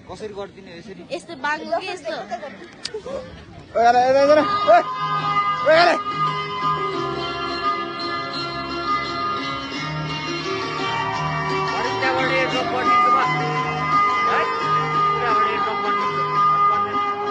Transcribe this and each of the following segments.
कसरी गर्दिने यसरी यस्तो बाङ्गो के यस्तो ओए अरे अरे अरे ओए ओए अरे अरे बडे ड्रप गर्दिन्छ बा है पुरा बडे ड्रप गर्दिन्छ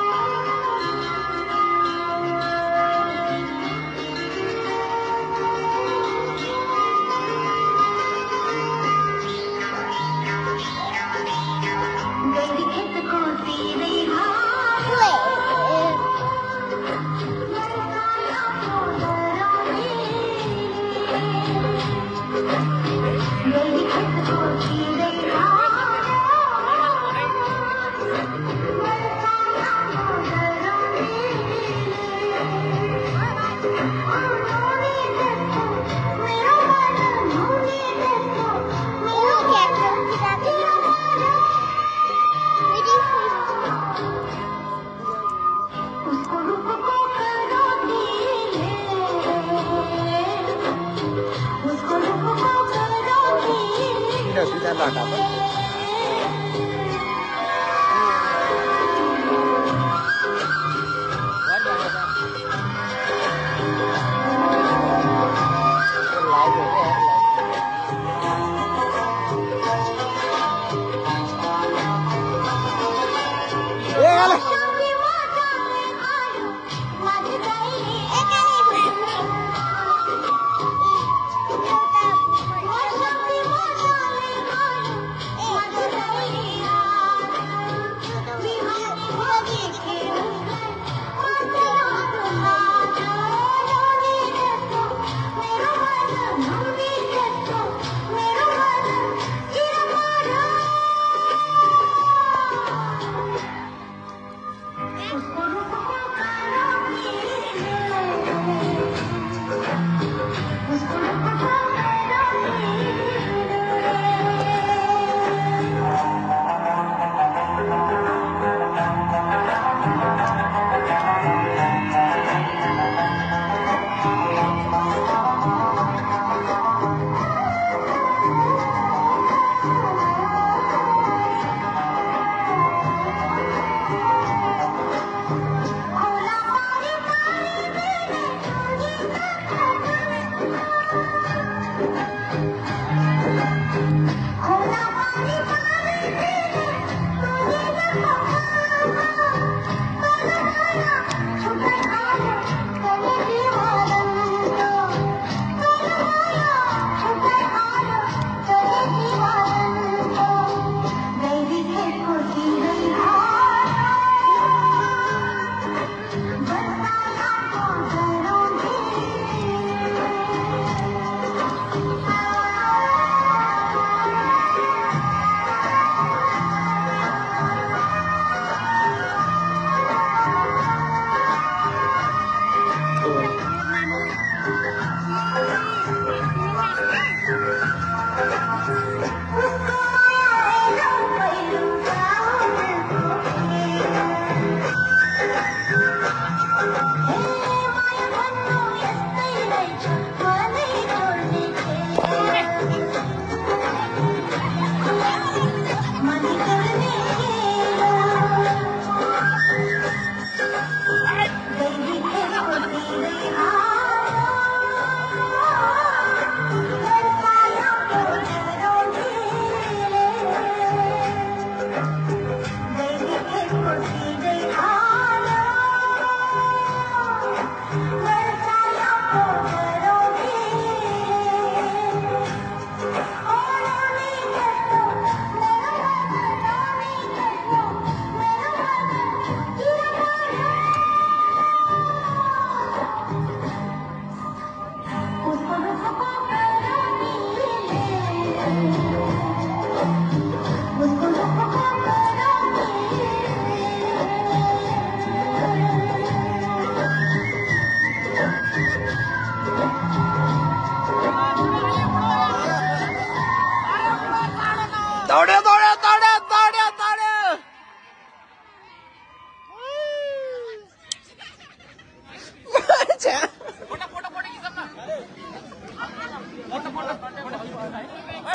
दौड़े दौड़े दौड़े दौड़े दौड़े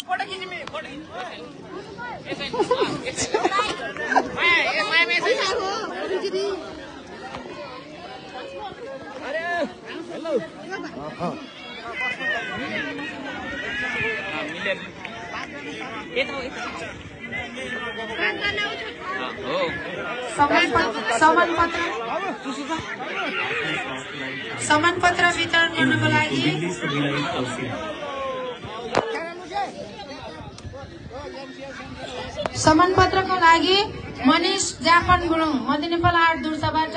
फोटो खींच सम्मान पत्र वितरण गर्नको लागि सम्मान पत्रको लागि मनिष जापान गुरुङ मध्य नेपाल आर्ट दुर्साबाट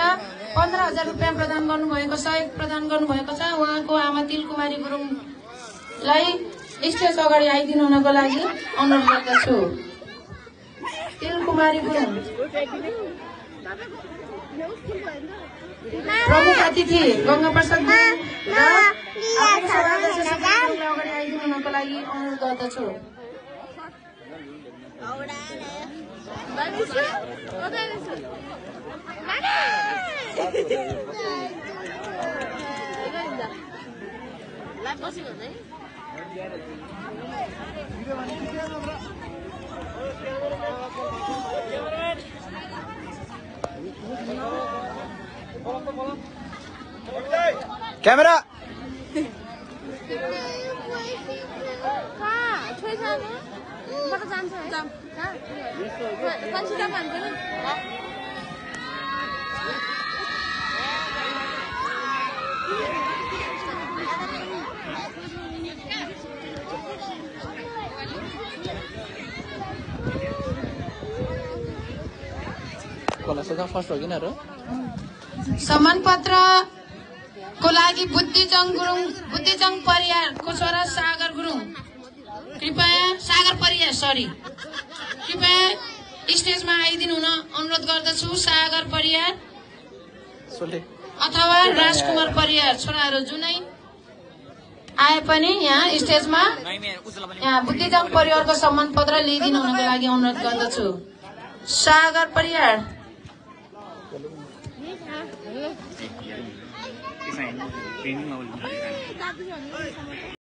15,000 रुपियाँ प्रदान गर्नुभएको सहयोग प्रदान गर्नुभएको छ। उहाँको आमा तिलकुमारी गुरुङलाई स्टेज अगाडि आइदिनु हुनको लागि अनुरोध गर्दछु। तिलकुमारी गुरुङ प्रमुख अतिथि गंगा प्रसाद गुरुङ र आफ्नो सभाध्यक्ष अगाडि आइदिनु हुनको लागि अनुरोध गर्दछु। क्यामेरा सम्मान पत्रको लागि बुद्धिजङ परियारको छोरा सागर गुरुङ कृपया स्टेजमा आइदिनु हुन अनुरोध गर्दछु। सागर परियार अथवा राजकुमार परियार छोराहरू जुनै आए पनि यहाँ स्टेजमा बुद्धिजङ परिवारको सम्मान पत्र लिइदिनु हुनको लागि अनुरोध गर्दछु। सागर परियार